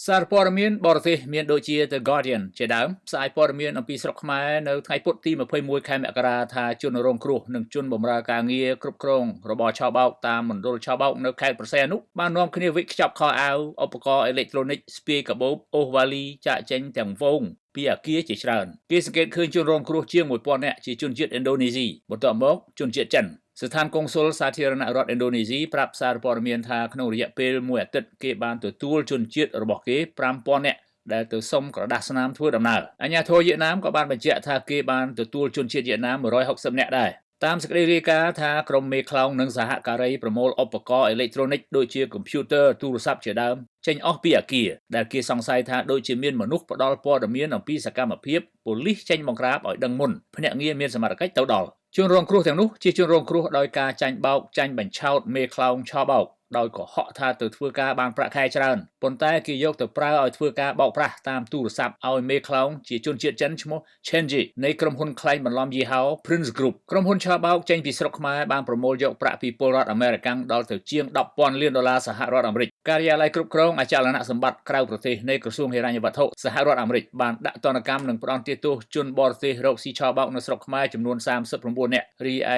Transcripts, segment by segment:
សារព័ត៌មានបរទេសមានដូចជា The Guardian ជាដើមផ្សាយព័ត៌មានអំពីស្រុកខ្មែរនៅថ្ងៃពុធទី21ខែមករាថាជនរងគ្រោះនិងជនបម្រើការងារគ្រប់គ្រងរបរឆោបោកតាមមណ្ឌលឆោបោកនៅខេត្តប្រស័យអនុបាននាំគ្នាវិចខ្ចប់ខោអាវឧបករណ៍អេឡិចត្រូនិកស្ពាយកាបូបអូសវ៉ាលីចាក់ចេញទាំងវងពីអគារជាច្រើនគេសង្កេតឃើញជនរងគ្រោះជាង 1000 នាក់ជាជនជាតិឥណ្ឌូនេស៊ីបន្ទាប់មកជនជាតិចិនស្ថានកុងស៊ុលសាធារណរដ្ឋឥណ្ឌូនេស៊ីប្រាប់សារព័ត៌មានថាក្នុងរយៈពេលមួយអាទិត្យគេបានទទួលជនជាតិរបស់គេ 5000 នាក់ដែលទៅសុំក្រដាសស្នាមធ្វើដំណើរអាជ្ញាធរវៀតណាមក៏បានបញ្ជាក់ថាគេបានទទួលជនជាតិវៀតណាម 160 នាក់ដែរតាមសេចក្តីរាយការណ៍ថាក្រុមមេខ្លោងនិងសហការីប្រមូលឧបករណ៍អេឡិចត្រូនិកដូចជាកុំព្យូទ័រទូរស័ព្ទជាដើមចេញអស់ពីអគារដែលគេសង្ស័យថាដូចជាមានមនុស្សផ្ដល់ព័ត៌មានអំពីសកម្មភាពប៉ូលីសចេញបង្ក្រាបឲ្យដឹងមុនភ្នាក់ងារមានសមត្ថកិច្ចទៅដល់ជនរងគ្រោះទាំងនោះជាជនរងគ្រោះដោយការចាញ់បោកចាញ់បញ្ឆោតមេខ្លោងឆោបោកដោយកុហកថាទៅធ្វើការបានប្រាក់ខែច្រើនប៉ុន្តែគេយកទៅប្រើឲ្យធ្វើការបោកប្រាស់តាមទូរស័ព្ទឲ្យមេខ្លោងជាជនជាតិចិនឈ្មោះ Chenji នៃក្រុមហ៊ុនខ្លែងបន្លំយីហោ Prince Group ក្រុមហ៊ុនឆោបោកចេញពីស្រុកខ្មែរបានប្រមូលយកប្រាក់ពីពលរដ្ឋអាមេរិកដល់ទៅជាង $10,000 លានសហរដ្ឋអាមេរិកការិយាល័យគ្រប់គ្រងអចលនសម្បត្តិក្រៅប្រទេសនៃក្រសួងហិរញ្ញវត្ថុសហរដ្ឋអាមេរិកបានដាក់ទណ្ឌកម្មនិងផ្ដន្ទាទោសជនបរទេសរកស៊ីឆោបោកនៅស្រុកខ្មែរចំនួន 39 នាក់រីឯ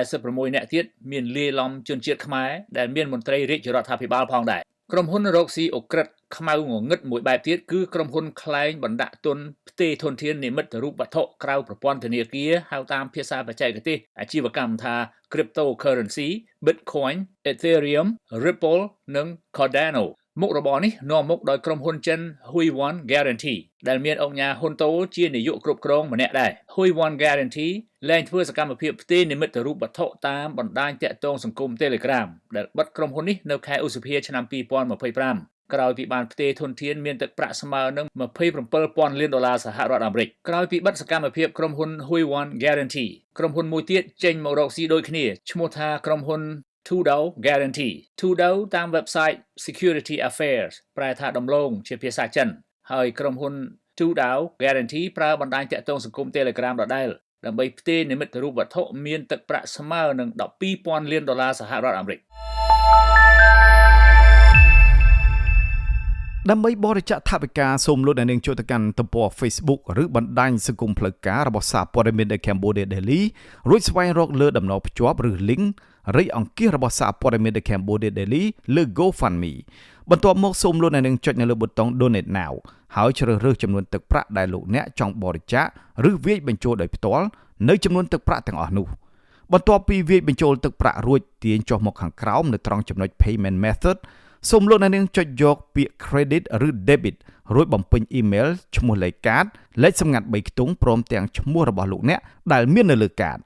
146 នាក់ទៀតមានលាយឡំជនជាតិខ្មែរដែលមានមន្ត្រីរាជរដ្ឋាភិបាលផងដែរក្រុមហ៊ុនរកស៊ីអូក្រិតខ្មៅងងឹតមួយបែបទៀតគឺក្រុមហ៊ុនខ្លែងបណ្ដាក់ទុនផ្ទេរធនធាននិមិត្តរូបវត្ថុក្រៅប្រព័ន្ធធនាគារហៅតាមភាសាបច្ចេកទេសអាជីវកម្មថា Cryptocurrency Bitcoin Ethereum Ripple និង Cardano មុខរបរនេះនាំមុខដោយក្រុមហ៊ុនចិន Hui Yuan Guarantee ដែលមានអង្គការហ៊ុនតូជានាយកគ្រប់គ្រងម្នាក់ដែរ Hui Yuan Guarantee លែងធ្វើសកម្មភាពផ្ទេរនិមិត្តរូបវត្ថុតាមបណ្ដាញតាក់ទងសង្គម Telegram ដែលបិទក្រុមហ៊ុននេះនៅខែឧសភាឆ្នាំ 2025ក្រោយពីបានផ្ទេរធនធានមានទឹកប្រាក់ស្មើនឹង $27,000 លានសហរដ្ឋអាមេរិកក្រោយពីបិទសកម្មភាពក្រុមហ៊ុន Hui Yuan Guarantee ក្រុមហ៊ុនមួយទៀតចេញមករកស៊ីដូចគ្នាឈ្មោះថាក្រុមហ៊ុន Tudou Guarantee Tudou តាម website Security Affairs ប្រែថាដំឡូងជាភាសាចិនហើយក្រុមហ៊ុន Tudou Guarantee ប្រើបណ្ដាញតាក់ទងសង្គម Telegram ដដែលដើម្បីផ្ទេរនិមិត្តរូបវត្ថុមានទឹកប្រាក់ស្មើនឹង $12,000 លានសហរដ្ឋអាមេរិកដើម្បីបរិច្ចាគថវិកាសូមលោកអ្នកនាងចូលទៅកាន់ទំព័រ Facebook ឬបណ្ដាញសង្គមផ្លូវការរបស់សារព័ត៌មាន The Cambodia Daily រួចស្វែងរកលើតំណភ្ជាប់ឬ link រៃអង្គាសរបស់សារព័ត៌មាន The Cambodia Daily លើ GoFundMe បន្ទាប់មកសូមលោកអ្នកនាងចុចនៅលើប៊ូតុង Donate Now ហើយជ្រើសរើសចំនួនទឹកប្រាក់ដែលលោកអ្នកចង់បរិច្ចាគឬវាយបញ្ចូលដោយផ្ទាល់នៅចំនួនទឹកប្រាក់ទាំងអស់នោះបន្ទាប់ពីវាយបញ្ចូលទឹកប្រាក់រួចទាញចុះមកខាងក្រោមនៅត្រង់ចំណុច Payment Methodសូមលោកអ្នកនាងចុចយកពាក្យ Credit ឬ Debit រួចបំពេញ Email ឈ្មោះលេខកាតលេខសម្ងាត់3ខ្ទង់ព្រមទាំងឈ្មោះរបស់លោកអ្នកដែលមាននៅលើកាត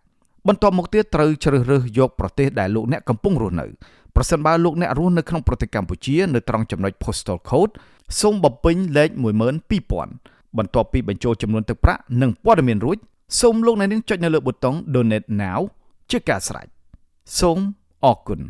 បន្ទាប់មកទៀតត្រូវជ្រើសរើសយកប្រទេសដែលលោកអ្នកកំពុងរស់នៅប្រសិនបើលោកអ្នករស់នៅក្នុងប្រទេសកម្ពុជានៅត្រង់ចំណុច Postal Code សូមបំពេញលេខ 12000 បន្ទាប់ពីបញ្ចូលចំនួនទឹកប្រាក់និងព័ត៌មានរួចសូមលោកអ្នកនាងចុចនៅលើប៊ូតុង Donate Now ជាការស្រេចសូមអរគុណ